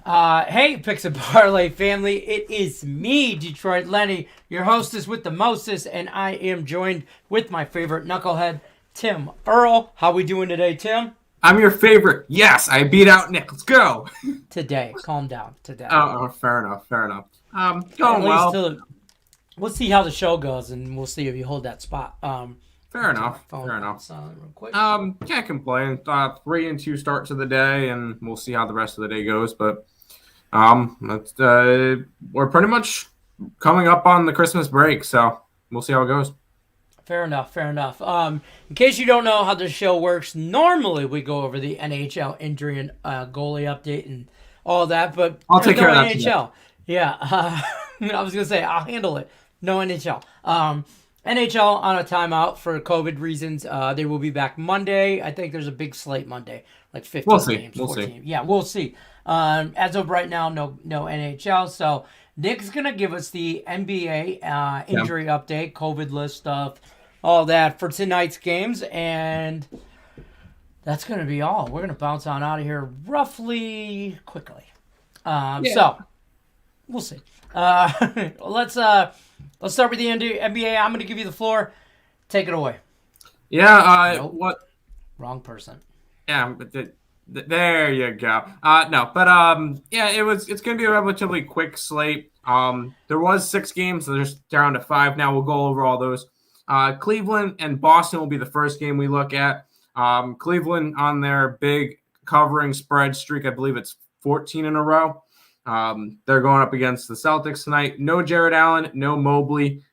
Hey, Picks Parlay family. It is me, Detroit Lenny, your hostess with the mostest, and I am joined with my favorite knucklehead, Tim Earl. How we doing today, Tim? I'm your favorite. Yes, I beat out Nick. Let's go. Today. Calm down. Today. Fair enough. Fair enough. At Going least well. till we'll see how the show goes, and we'll see if you hold that spot. Fair Turn my enough. phone Fair on enough. silent real quick. Can't complain. 3-2 start to the day, and we'll see how the rest of the day goes. But we're pretty much coming up on the Christmas break, so we'll see how it goes. Fair enough. Fair enough. In case you don't know how the show works, normally we go over the NHL injury and goalie update and all that, but I'll there's take no care of that today. NHL. Yeah, I was gonna say I'll handle it. No NHL. NHL on a timeout for COVID reasons. They will be back Monday. I think there's a big slate Monday, like We'll 15 see. games, We'll 14. see. Yeah, we'll see. As of right now, no NHL. So Nick's gonna give us the NBA Yeah. injury update, COVID list stuff, all that for tonight's games, and that's gonna be all. We're gonna bounce on out of here roughly quickly. Yeah. So we'll see. Let's start with the NBA. I'm gonna give you the floor. Take it away. Yeah. Nope, What? wrong person. Yeah. But there you go. No, but yeah, it's gonna be a relatively quick slate. There was 6 games, so there's down to 5 now. We'll go over all those. Cleveland and Boston will be the first game we look at. Cleveland on their big covering spread streak, I believe it's 14 in a row. They're going up against the Celtics tonight. No Jared Allen, no Mobley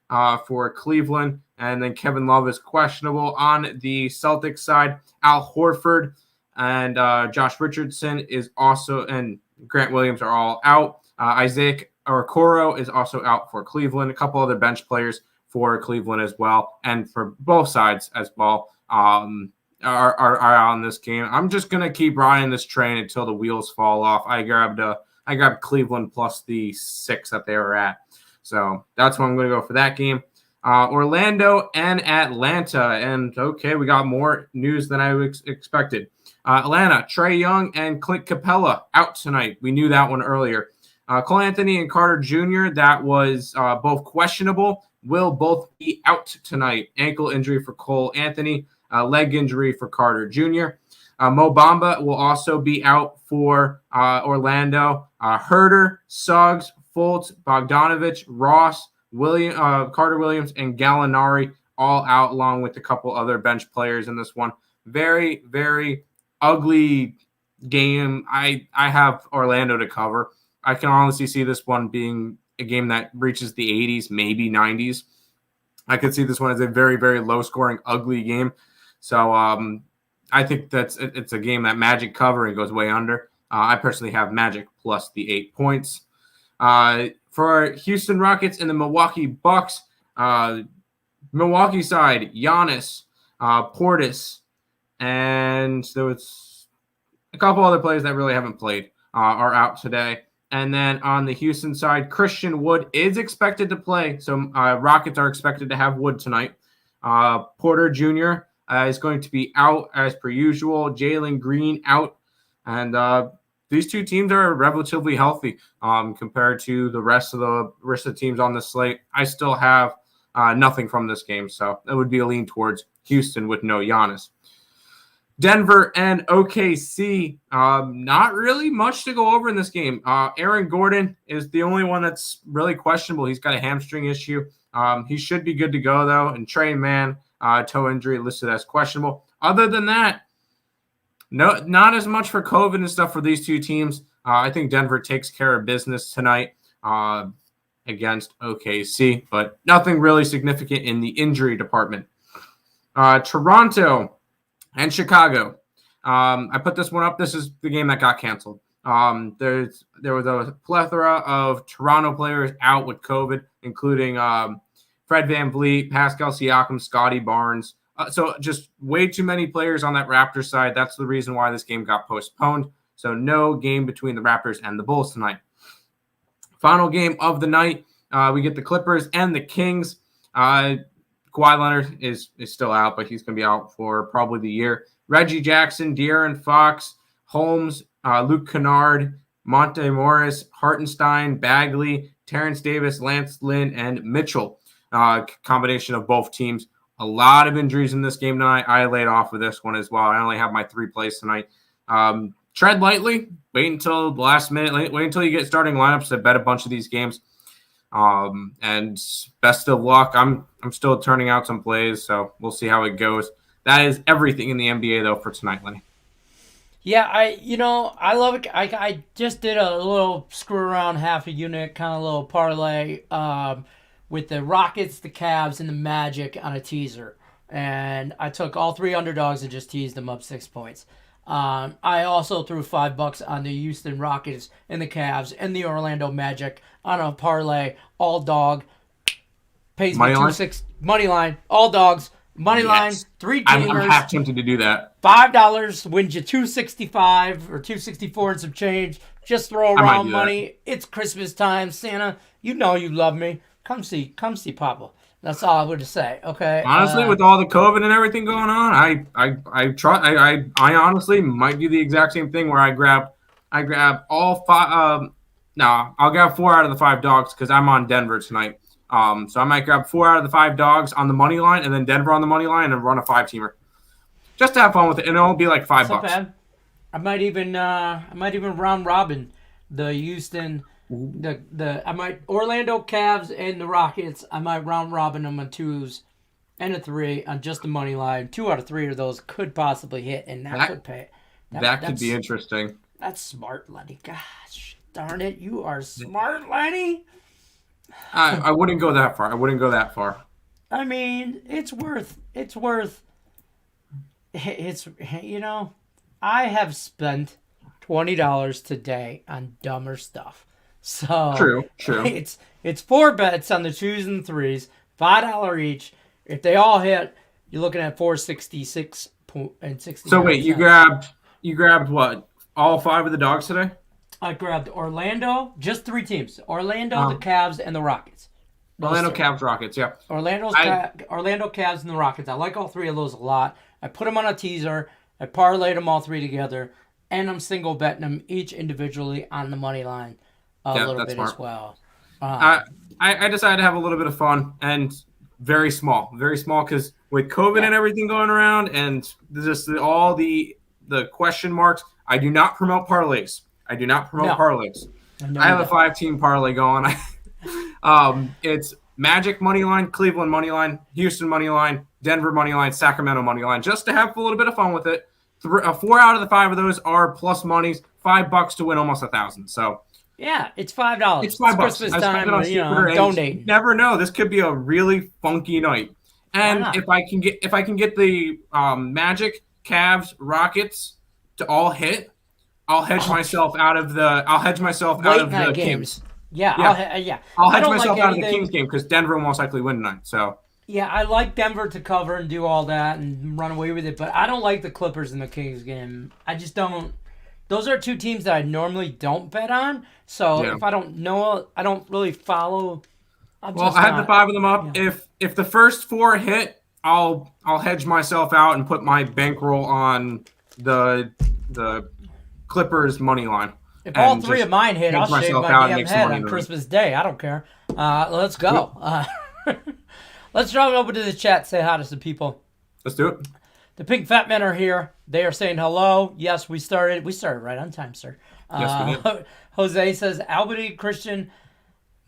for Cleveland, and then Kevin Love is questionable on the Celtics side. Al Horford and Josh Richardson is also, and Grant Williams are all out. Isaac Okoro is also out for Cleveland. A couple other bench players for Cleveland as well, and for both sides as well are on this game. I'm just gonna keep riding this train until the wheels fall off. I grabbed Cleveland plus the 6 that they were at, so that's what I'm gonna go for that game. Orlando and Atlanta, and okay, we got more news than I expected. Atlanta, Trae Young and Clint Capella out tonight. We knew that one earlier. Cole Anthony and Carter Jr., that was both questionable, will both be out tonight. Ankle injury for Cole Anthony, leg injury for Carter Jr. Mo Bamba will also be out for Orlando. Herder, Suggs, Fultz, Bogdanovich, Ross, Carter Williams, and Gallinari all out, along with a couple other bench players in this one. Very, very ugly game. I have Orlando to cover. I can honestly see this one being a game that reaches the 80s, maybe 90s. I could see this one as a very, very low-scoring, ugly game. So I think it's a game that Magic cover and goes way under. I personally have Magic plus the 8 points. For Houston Rockets and the Milwaukee Bucks, Milwaukee side, Giannis, Portis, and there was a couple other players that really haven't played are out today. And then on the Houston side, Christian Wood is expected to play. So Rockets are expected to have Wood tonight. Porter Jr. Is going to be out as per usual. Jalen Green out. And these two teams are relatively healthy compared to the rest of the teams on the slate. I still have nothing from this game, so it would be a lean towards Houston with no Giannis. Denver and OKC, not really much to go over in this game. Aaron Gordon is the only one that's really questionable. He's got a hamstring issue. He should be good to go, though. And Trey Mann, toe injury listed as questionable. Other than that, no, not as much for COVID and stuff for these two teams. I think Denver takes care of business tonight against OKC, but nothing really significant in the injury department. Toronto and Chicago. I put this one up. This is the game that got canceled. There was a plethora of Toronto players out with COVID, including Fred VanVleet, Pascal Siakam, Scotty Barnes. So just way too many players on that Raptors side. That's the reason why this game got postponed. So no game between the Raptors and the Bulls tonight. Final game of the night, we get the Clippers and the Kings. Kawhi Leonard is still out, but he's going to be out for probably the year. Reggie Jackson, De'Aaron Fox, Holmes, Luke Kennard, Monte Morris, Hartenstein, Bagley, Terrence Davis, Lance Lynn, and Mitchell. Combination of both teams. A lot of injuries in this game tonight. I laid off with this one as well. I only have my 3 plays tonight. Tread lightly. Wait until the last minute. Wait until you get starting lineups to bet a bunch of these games. And best of luck. I'm still turning out some plays, so we'll see how it goes. That is everything in the NBA though for tonight, Lenny. Yeah, I love it. I just did a little screw around half a unit, kind of little parlay with the Rockets, the Cavs, and the Magic on a teaser. And I took all 3 underdogs and just teased them up 6 points. I also threw $5 on the Houston Rockets and the Cavs and the Orlando Magic on a parlay, all dog. Pays me $2.6 money line, all dogs. Money line, 3 teamers. I'm half tempted to do that. $5 wins you $2.65 or $2.64 and some change. Just throw around money. It's Christmas time, Santa. You know you love me. Come see Papa. That's all I would say. Okay. Honestly, with all the COVID and everything going on, I honestly might do the exact same thing where I grab all 5. No, I'll grab 4 out of the 5 dogs because I'm on Denver tonight. So I might grab 4 out of the 5 dogs on the money line, and then Denver on the money line, and run a 5-teamer, just to have fun with it. And it'll be like $5. Not bad. I might even round robin the Houston, Orlando Cavs and the Rockets. I might round robin them on 2s and a 3 on just the money line. 2 out of 3 of those could possibly hit, and that could pay. That could be interesting. That's smart, Lenny. Gosh darn it, you are smart, Lenny. I wouldn't go that far. I mean, it's worth. I have spent $20 today on dumber stuff. So true. It's 4 bets on the 2s and 3s, $5 each. If they all hit, you're looking at $4.66 and 60. So wait, you grabbed what? All 5 of the dogs today? I grabbed Orlando, just 3 teams. Orlando, the Cavs, and the Rockets. Orlando, Cavs, Rockets, yeah. Orlando, Cavs, and the Rockets. I like all 3 of those a lot. I put them on a teaser. I parlayed them all 3 together. And I'm single betting them each individually on the money line a little bit smart. As well. I decided to have a little bit of fun and very small because with COVID and everything going around and just all the question marks, I do not promote parlays. Parlays. I have a 5-team parlay going. It's Magic money line, Cleveland money line, Houston money line, Denver money line, Sacramento money line, just to have a little bit of fun with it. 4 out of the 5 of those are plus monies. $5 to win almost 1,000. So yeah, it's $5. It's $5. Christmas time. Donate. Never know. This could be a really funky night. And if I can get the Magic, Cavs, Rockets to all hit, I'll hedge myself out of the Kings. Yeah. I'll hedge myself out of the Kings game because Denver will most likely win tonight. So yeah, I like Denver to cover and do all that and run away with it, but I don't like the Clippers in the Kings game. I just don't. Those are 2 teams that I normally don't bet on. So if I don't know, I don't really follow. I have the 5 of them up. Yeah. If the first 4 hit, I'll hedge myself out and put my bankroll on the Clippers money line. If all 3 of mine hit, I'll shave my damn head on Christmas Day. I don't care. Let's go. Let's drop it over to the chat. Say hi to some people. Let's do it. The Pink Fat Men are here. They are saying hello. Yes, we started. We started right on time, sir. Yes, we did. Jose says Albany Christian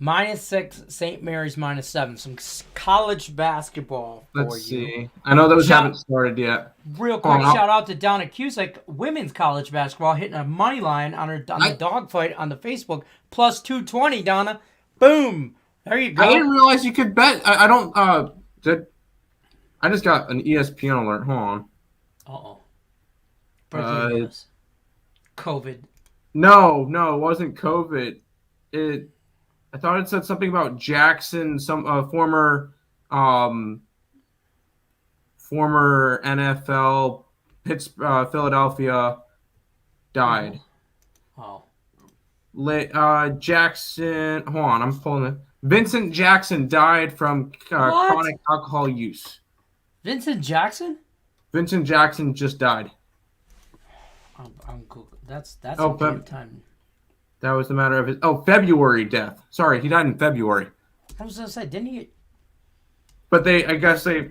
-6, St. Mary's -7. Some college basketball for Let's see. I know those haven't started yet. Real quick, shout out to Donna Cusick, women's college basketball, hitting a money line on the dog fight on the Facebook, plus 220, Donna. Boom. There you go. I didn't realize you could bet. I don't. I just got an ESPN alert. Hold on. Uh-oh. Breaking news. COVID. No, it wasn't COVID. I thought it said something about Jackson, some former NFL Philadelphia died. Oh. Jackson. Hold on, I'm pulling it. Vincent Jackson died from chronic alcohol use. Vincent Jackson? Vincent Jackson just died. I'm cool. That's a good time. That was the matter of his February death. Sorry, he died in February. I was gonna say, didn't he? But I guess they.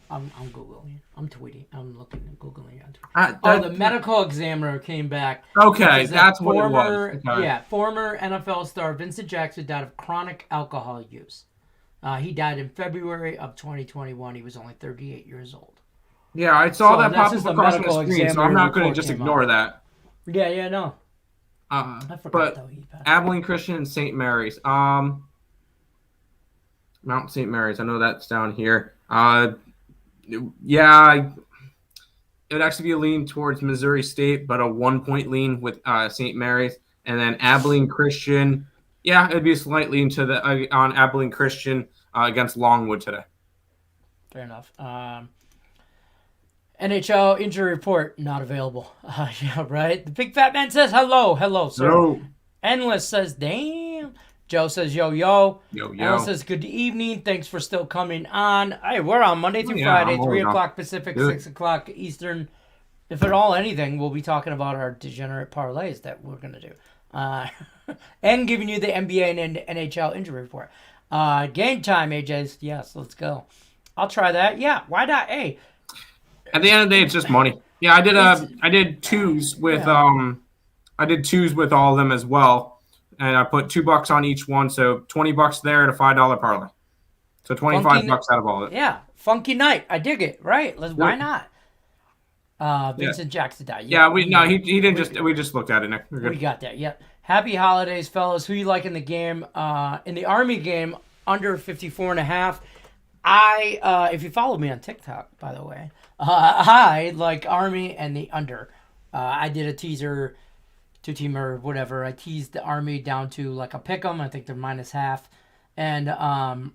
I'm googling. I'm tweeting. I'm looking and googling on Twitter. The medical examiner came back. Okay, that's what it was. Okay. Yeah, former NFL star Vincent Jackson died of chronic alcohol use. He died in February of 2021. He was only 38 years old. Yeah, I saw that pop up across the screen, so I'm not going to just ignore that. Yeah, no. I forgot, though, Abilene Christian and St. Mary's. Mount St. Mary's. I know that's down here. Yeah, it would actually be a lean towards Missouri State, but a 1-point lean with St. Mary's, and then Abilene Christian. Yeah, it'd be a slight lean to the on Abilene Christian against Longwood today. Fair enough. NHL injury report not available. Yeah, right. The big fat man says hello, sir. Hello. Endless says damn. Joe says yo. Yo. Ellen says good evening. Thanks for still coming on. Hey, we're on Monday through Friday, 3 o'clock Pacific, 6 o'clock Eastern. If at all anything, we'll be talking about our degenerate parlays that we're gonna do, and giving you the NBA and NHL injury report. Game time, AJ's. Yes, let's go. I'll try that. Yeah, why not? Hey. At the end of the day, it's just money. Yeah, I did twos with I did twos with all of them as well, and I put $2 on each one, so $20 there at a $5 parlay. So $25 out of all of it. Yeah, funky night. I dig it. Right? Why not? Vincent Jackson died. Yeah, he didn't just. We just looked at it, Nick. We got that. Yep. Happy holidays, fellas. Who you like in the game? In the Army game, under 54.5. If you follow me on TikTok, by the way, I like Army and the under. I did a teaser, 2-teamer, whatever. I teased the Army down to like a pick 'em. I think they're -half, and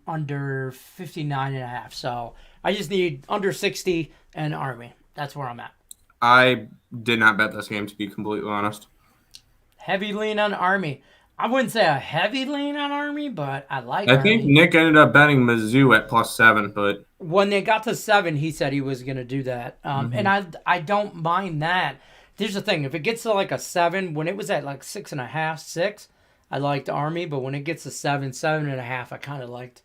under 59.5. So I just need under 60 and Army. That's where I'm at. I did not bet this game, to be completely honest. Heavy lean on Army. I wouldn't say a heavy lean on Army, but I like Army. I think Nick ended up betting Mizzou at +7, but when they got to 7, he said he was going to do that. And I don't mind that. Here's the thing. If it gets to like a 7, when it was at like 6.5, 6, I liked Army. But when it gets to 7, 7.5, I kind of liked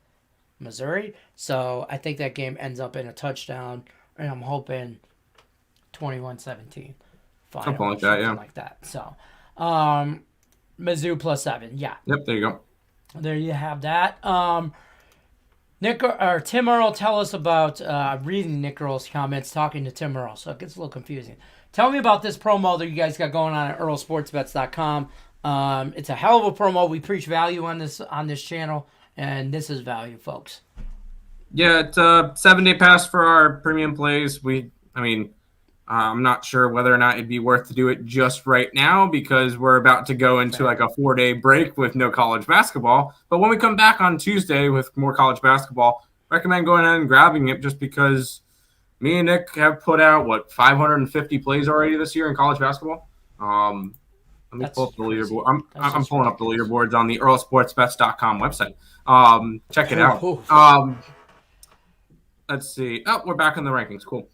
Missouri. So I think that game ends up in a touchdown. And I'm hoping 21-17. Something like that, yeah. Like that. So, Mizzou +7, yeah. Yep, there you go. There you have that. Nick or Tim Earl, tell us about reading Nick Earl's comments, talking to Tim Earl, so it gets a little confusing. Tell me about this promo that you guys got going on at earlsportsbets.com. It's a hell of a promo. We preach value on this channel, and this is value, folks. Yeah, it's a 7-day pass for our premium plays. I'm not sure whether or not it'd be worth to do it just right now because we're about to go into like a 4-day break with no college basketball. But when we come back on Tuesday with more college basketball, recommend going ahead and grabbing it just because me and Nick have put out, 550 plays already this year in college basketball. Let me pull up the leaderboard. I'm pulling up the leaderboards on the earlsportsbets.com website. Check it out. Let's see. Oh, we're back on the rankings. Cool.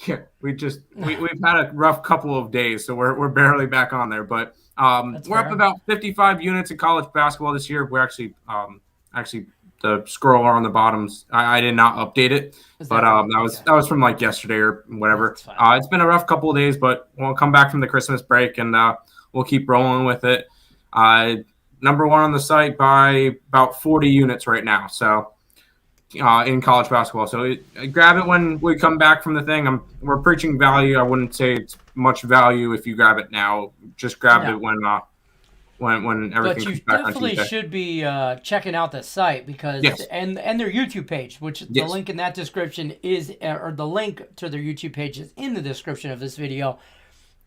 Yeah, we've had a rough couple of days, so we're barely back on there. But we're up about 55 units in college basketball this year. We're actually the scroller on the bottoms. I did not update it, but that was from like yesterday or whatever. It's been a rough couple of days, but we'll come back from the Christmas break and we'll keep rolling with it. Number one on the site by about 40 units right now. So. In college basketball. So grab it when we come back from the thing. We're preaching value. I wouldn't say it's much value if you grab it now. Just grab it when everything comes back on Tuesday. But you definitely should be checking out the site because and their YouTube page, which the link in that description is, or the link to their YouTube page is in the description of this video.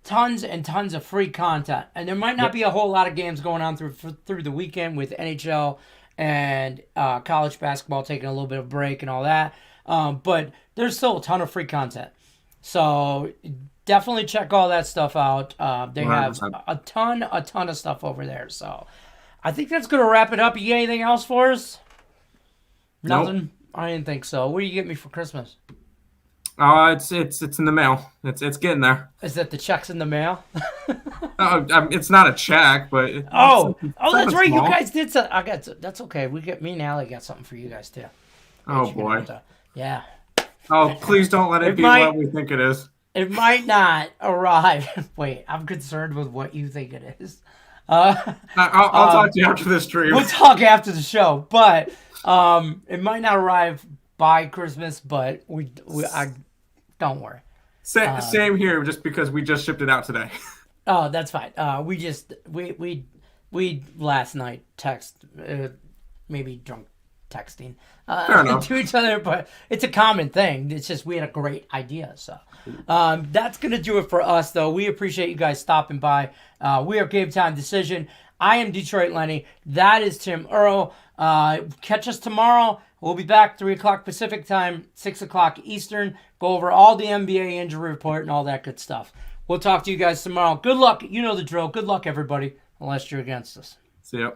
Tons and tons of free content, and there might not be a whole lot of games going on through the weekend with NHL and college basketball taking a little bit of break and all that. But there's still a ton of free content. So definitely check all that stuff out. They 100%. Have a ton of stuff over there. So I think that's going to wrap it up. You got anything else for us? Nope. Nothing? I didn't think so. What do you get me for Christmas? It's in the mail. It's getting there. Is that the checks in the mail? It's not a check, but That's right. small. You guys did. That's okay. Me and Allie got something for you guys too. Oh boy. Yeah. Oh, please don't let it be what we think it is. It might not arrive. Wait, I'm concerned with what you think it is. I'll talk to you after this stream. We'll talk after the show, but it might not arrive by Christmas. But I don't worry. Same here, just because we just shipped it out today. Oh, that's fine. We last night maybe drunk texting to each other, but it's a common thing. It's just we had a great idea. So that's going to do it for us, though. We appreciate you guys stopping by. We are Game Time Decision. I am Detroit Lenny. That is Tim Earl. Catch us tomorrow. We'll be back 3 o'clock Pacific time, 6 o'clock Eastern. Go over all the NBA injury report and all that good stuff. We'll talk to you guys tomorrow. Good luck. You know the drill. Good luck, everybody, unless you're against us. See ya.